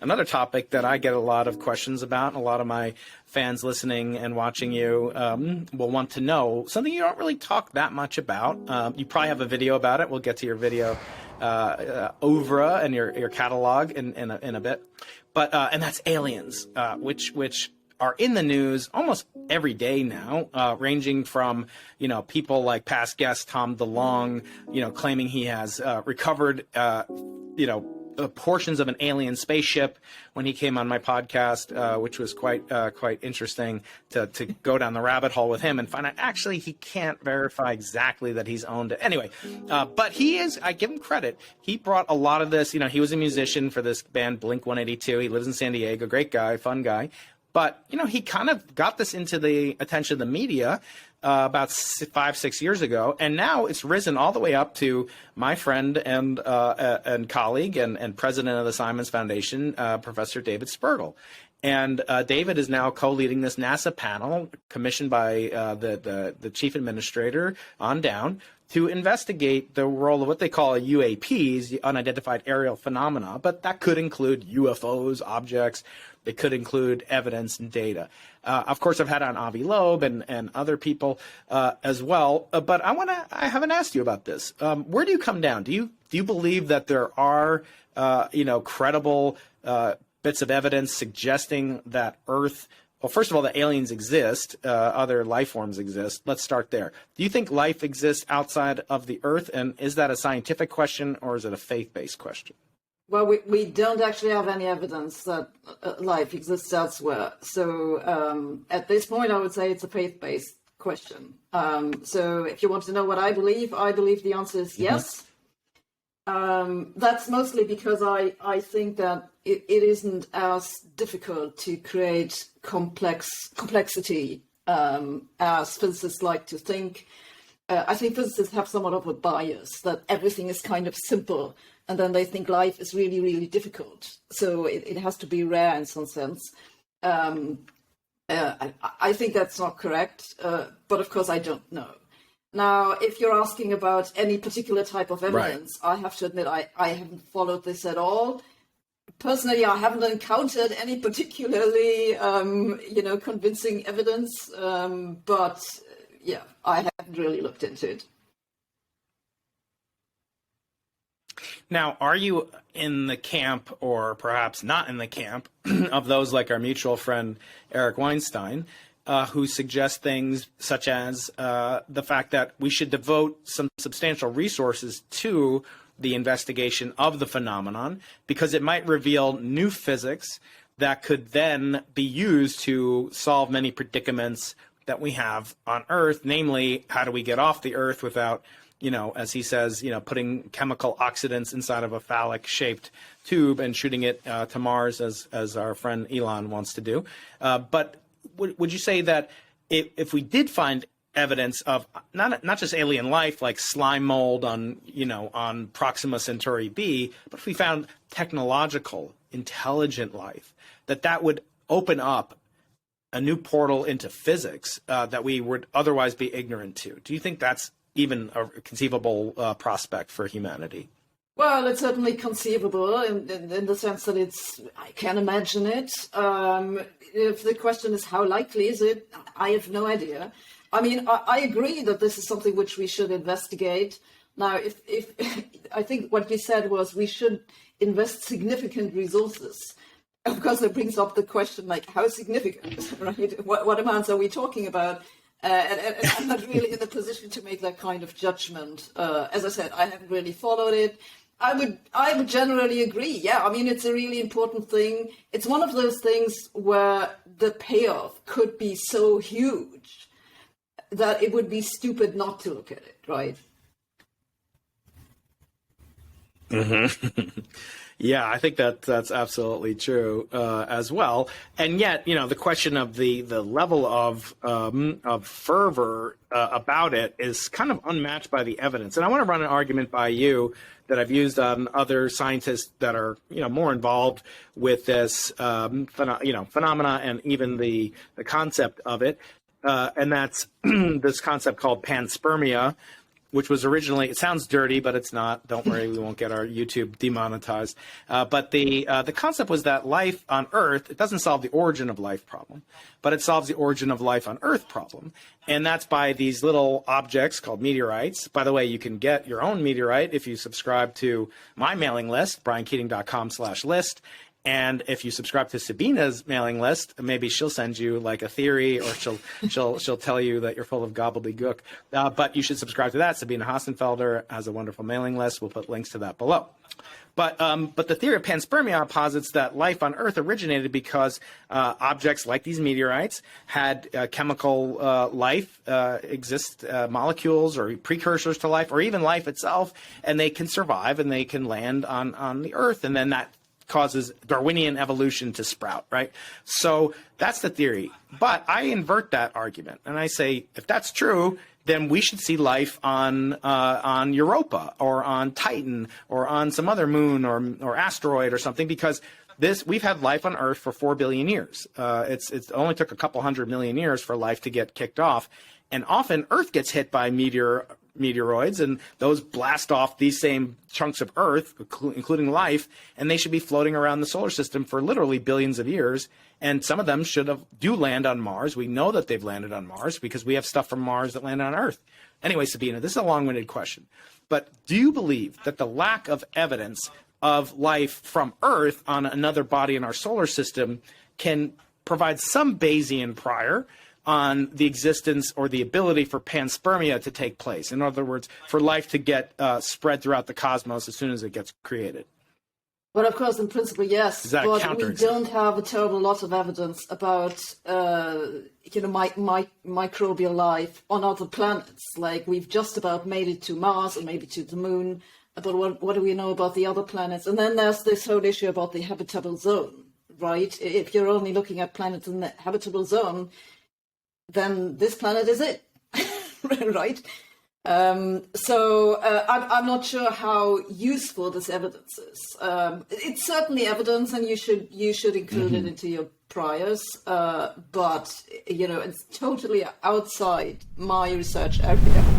another topic that I get a lot of questions about, and a lot of my fans listening and watching you will want to know, something you don't really talk that much about. You probably have a video about it. We'll get to your video oeuvre and your catalog in a bit. But and that's aliens, which are in the news almost every day now, ranging from, people like past guest Tom DeLonge, claiming he has recovered, portions of an alien spaceship when he came on my podcast, which was quite interesting to go down the rabbit hole with him and find out actually he can't verify exactly that he's owned it. Anyway, but I give him credit. He brought a lot of this, he was a musician for this band Blink 182. He lives in San Diego, great guy, fun guy. But, he kind of got this into the attention of the media about 5-6 years ago. And now it's risen all the way up to my friend and colleague and president of the Simons Foundation, Professor David Spergel. And David is now co-leading this NASA panel commissioned by the chief administrator on down to investigate the role of what they call UAPs, the unidentified aerial phenomena. But that could include UFOs, objects. It could include evidence and data. Of course, I've had on Avi Loeb and other people as well. But I haven't asked you about this. Where do you come down? Do you believe that there are credible bits of evidence suggesting that Earth? Well, first of all, that aliens exist, other life forms exist. Let's start there. Do you think life exists outside of the Earth? And is that a scientific question or is it a faith-based question? Well, we don't actually have any evidence that life exists elsewhere. So at this point, I would say it's a faith-based question. So if you want to know what I believe the answer is yes. That's mostly because I think that it isn't as difficult to create complexity as physicists like to think. I think physicists have somewhat of a bias that everything is kind of simple, and then they think life is really, really difficult. So it has to be rare in some sense. I think that's not correct, but of course I don't know. Now, if you're asking about any particular type of evidence, right, I have to admit I haven't followed this at all. Personally, I haven't encountered any particularly, convincing evidence, but yeah, I haven't really looked into it. Now, are you in the camp, or perhaps not in the camp, of those like our mutual friend Eric Weinstein, who suggest things such as the fact that we should devote some substantial resources to the investigation of the phenomenon because it might reveal new physics that could then be used to solve many predicaments that we have on Earth, namely, how do we get off the Earth without, as he says, putting chemical oxidants inside of a phallic-shaped tube and shooting it to Mars, as our friend Elon wants to do. But would you say that if we did find evidence of not just alien life like slime mold on Proxima Centauri B, but if we found technological, intelligent life, that would open up a new portal into physics that we would otherwise be ignorant to? Do you think that's even a conceivable prospect for humanity? Well, it's certainly conceivable in the sense that I can imagine it. If the question is how likely is it, I have no idea. I mean, I agree that this is something which we should investigate. Now, if I think what you said was we should invest significant resources. Of course, that brings up the question, like, how significant, right? What amounts are we talking about? And I'm not really in the position to make that kind of judgment. As I said, I haven't really followed it. I would generally agree. Yeah, I mean, it's a really important thing. It's one of those things where the payoff could be so huge that it would be stupid not to look at it, right? Mm-hmm. Yeah, I think that's absolutely true as well. And yet, the question of the level of fervor about it is kind of unmatched by the evidence. And I want to run an argument by you that I've used on other scientists that are more involved with this phenomena and even the concept of it. And that's this concept called panspermia, which was originally, it sounds dirty, but it's not. Don't worry, we won't get our YouTube demonetized. But the concept was that life on Earth, it doesn't solve the origin of life problem, but it solves the origin of life on Earth problem. And that's by these little objects called meteorites. By the way, you can get your own meteorite if you subscribe to my mailing list, briankeating.com/list. And if you subscribe to Sabine's mailing list, maybe she'll send you like a theory, or she'll tell you that you're full of gobbledygook. But you should subscribe to that. Sabine Hassenfelder has a wonderful mailing list. We'll put links to that below. But the theory of panspermia posits that life on Earth originated because objects like these meteorites had chemical life, molecules or precursors to life, or even life itself, and they can survive and they can land on the Earth, and then that causes Darwinian evolution to sprout, right? So that's the theory. But I invert that argument, and I say, if that's true, then we should see life on Europa or on Titan or on some other moon or asteroid or something, because we've had life on Earth for 4 billion years. It only took a couple 100 million years for life to get kicked off, and often Earth gets hit by meteoroids, and those blast off these same chunks of Earth, including life, and they should be floating around the solar system for literally billions of years. And some of them do land on Mars. We know that they've landed on Mars because we have stuff from Mars that landed on Earth. Anyway, Sabine, this is a long-winded question, but do you believe that the lack of evidence of life from Earth on another body in our solar system can provide some Bayesian prior on the existence or the ability for panspermia to take place? In other words, for life to get spread throughout the cosmos as soon as it gets created. Well, of course, in principle, yes, but we don't have a terrible lot of evidence about, microbial life on other planets. Like, we've just about made it to Mars and maybe to the moon, but what do we know about the other planets? And then there's this whole issue about the habitable zone, right? If you're only looking at planets in the habitable zone, then this planet is it, right? So I'm not sure how useful this evidence is. It's certainly evidence, and you should include it into your priors. But it's totally outside my research area.